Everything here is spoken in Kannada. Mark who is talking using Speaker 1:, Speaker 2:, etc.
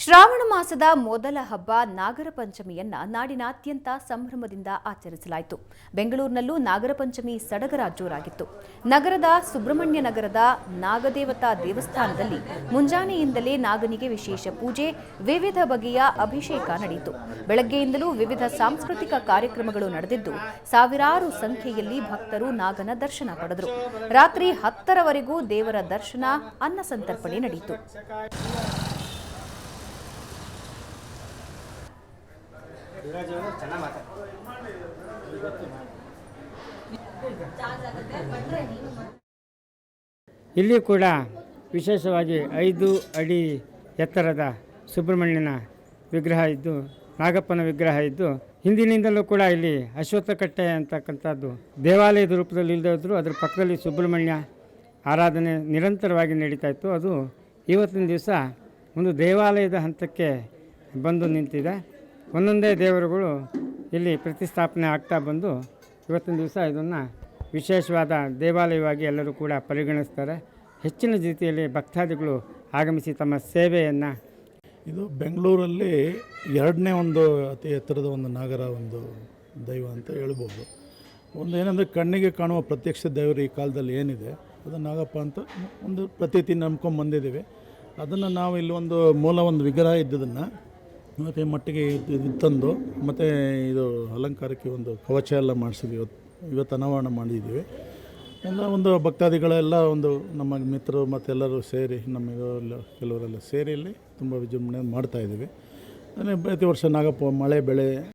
Speaker 1: ಶ್ರಾವಣ ಮಾಸದ ಮೊದಲ ಹಬ್ಬ ನಾಗರ ಪಂಚಮಿಯನ್ನ ನಾಡಿನಾದ್ಯಂತ ಸಂಭ್ರಮದಿಂದ ಆಚರಿಸಲಾಯಿತು. ಬೆಂಗಳೂರಿನಲ್ಲೂ ನಾಗರ ಪಂಚಮಿ ಸಡಗರ ಜೋರಾಗಿತ್ತು. ನಗರದ ಸುಬ್ರಹ್ಮಣ್ಯ ನಗರದ ನಾಗದೇವತಾ ದೇವಸ್ಥಾನದಲ್ಲಿ ಮುಂಜಾನೆಯಿಂದಲೇ ನಾಗನಿಗೆ ವಿಶೇಷ ಪೂಜೆ, ವಿವಿಧ ಬಗೆಯ ಅಭಿಷೇಕ ನಡೆಯಿತು. ಬೆಳಗ್ಗೆಯಿಂದಲೂ ವಿವಿಧ ಸಾಂಸ್ಕೃತಿಕ ಕಾರ್ಯಕ್ರಮಗಳು ನಡೆದಿದ್ದು, ಸಾವಿರಾರು ಸಂಖ್ಯೆಯಲ್ಲಿ ಭಕ್ತರು ನಾಗನ ದರ್ಶನ ಪಡೆದರು. ರಾತ್ರಿ 10ರವರೆಗೂ ದೇವರ ದರ್ಶನ, ಅನ್ನ ಸಂತರ್ಪಣೆ ನಡೆಯಿತು.
Speaker 2: ಇಲ್ಲಿ ಕೂಡ ವಿಶೇಷವಾಗಿ 5 ಅಡಿ ಎತ್ತರದ ಸುಬ್ರಹ್ಮಣ್ಯನ ವಿಗ್ರಹ ಇದ್ದು, ನಾಗಪ್ಪನ ವಿಗ್ರಹ ಇದ್ದು, ಹಿಂದಿನಿಂದಲೂ ಕೂಡ ಇಲ್ಲಿ ಅಶ್ವತ್ಥಕಟ್ಟೆ ಅಂತಕ್ಕಂಥದ್ದು ದೇವಾಲಯದ ರೂಪದಲ್ಲಿ ಇಲ್ಲದೇ ಹೋದರೂ ಅದರ ಪಕ್ಕದಲ್ಲಿ ಸುಬ್ರಹ್ಮಣ್ಯ ಆರಾಧನೆ ನಿರಂತರವಾಗಿ ನಡೀತಾ ಇತ್ತು. ಅದು ಇವತ್ತಿನ ದಿವಸ ಒಂದು ದೇವಾಲಯದ ಹಂತಕ್ಕೆ ಬಂದು ನಿಂತಿದೆ. ಒಂದೊಂದೇ ದೇವರುಗಳು ಇಲ್ಲಿ ಪ್ರತಿಷ್ಠಾಪನೆ ಆಗ್ತಾ ಬಂದು ಇವತ್ತಿನ ದಿವಸ ಇದನ್ನು ವಿಶೇಷವಾದ ದೇವಾಲಯವಾಗಿ ಎಲ್ಲರೂ ಕೂಡ ಪರಿಗಣಿಸ್ತಾರೆ. ಹೆಚ್ಚಿನ ರೀತಿಯಲ್ಲಿ ಭಕ್ತಾದಿಗಳು ಆಗಮಿಸಿ ತಮ್ಮ ಸೇವೆಯನ್ನು.
Speaker 3: ಇದು ಬೆಂಗಳೂರಲ್ಲಿ 2ನೇ ಒಂದು ಅತಿ ಎತ್ತರದ ಒಂದು ನಾಗರ ಒಂದು ದೈವ ಅಂತ ಹೇಳ್ಬೋದು. ಒಂದು ಏನಂದರೆ ಕಣ್ಣಿಗೆ ಕಾಣುವ ಪ್ರತ್ಯಕ್ಷ ದೇವರು ಈ ಕಾಲದಲ್ಲಿ ಏನಿದೆ ಅದು ನಾಗಪ್ಪ ಅಂತ ಒಂದು ಪ್ರತೀತಿ ನಂಬ್ಕೊಂಡು. ಅದನ್ನು ನಾವು ಇಲ್ಲಿ ಒಂದು ವಿಗ್ರಹ ಇದ್ದದನ್ನು ಮತ್ತು ಮಟ್ಟಿಗೆ ತಂದು ಮತ್ತು ಇದು ಅಲಂಕಾರಕ್ಕೆ ಒಂದು ಕವಚ ಎಲ್ಲ ಮಾಡಿಸಿದ್ವಿ. ಇವತ್ತು ಅನಾವರಣ ಮಾಡಿದ್ದೀವಿ. ಎಲ್ಲ ಒಂದು ಭಕ್ತಾದಿಗಳೆಲ್ಲ ಒಂದು ನಮ್ಮ ಮಿತ್ರರು ಮತ್ತೆಲ್ಲರೂ ಸೇರಿ ನಮಗೆಲ್ಲ ಕೆಲವರೆಲ್ಲ ಸೇರಿ ಇಲ್ಲಿ ತುಂಬ ವಿಜೃಂಭಣೆ ಮಾಡ್ತಾಯಿದ್ದೀವಿ. ಪ್ರತಿ ವರ್ಷ ನಾಗಪ್ಪ ಮಳೆ ಬೆಳೆ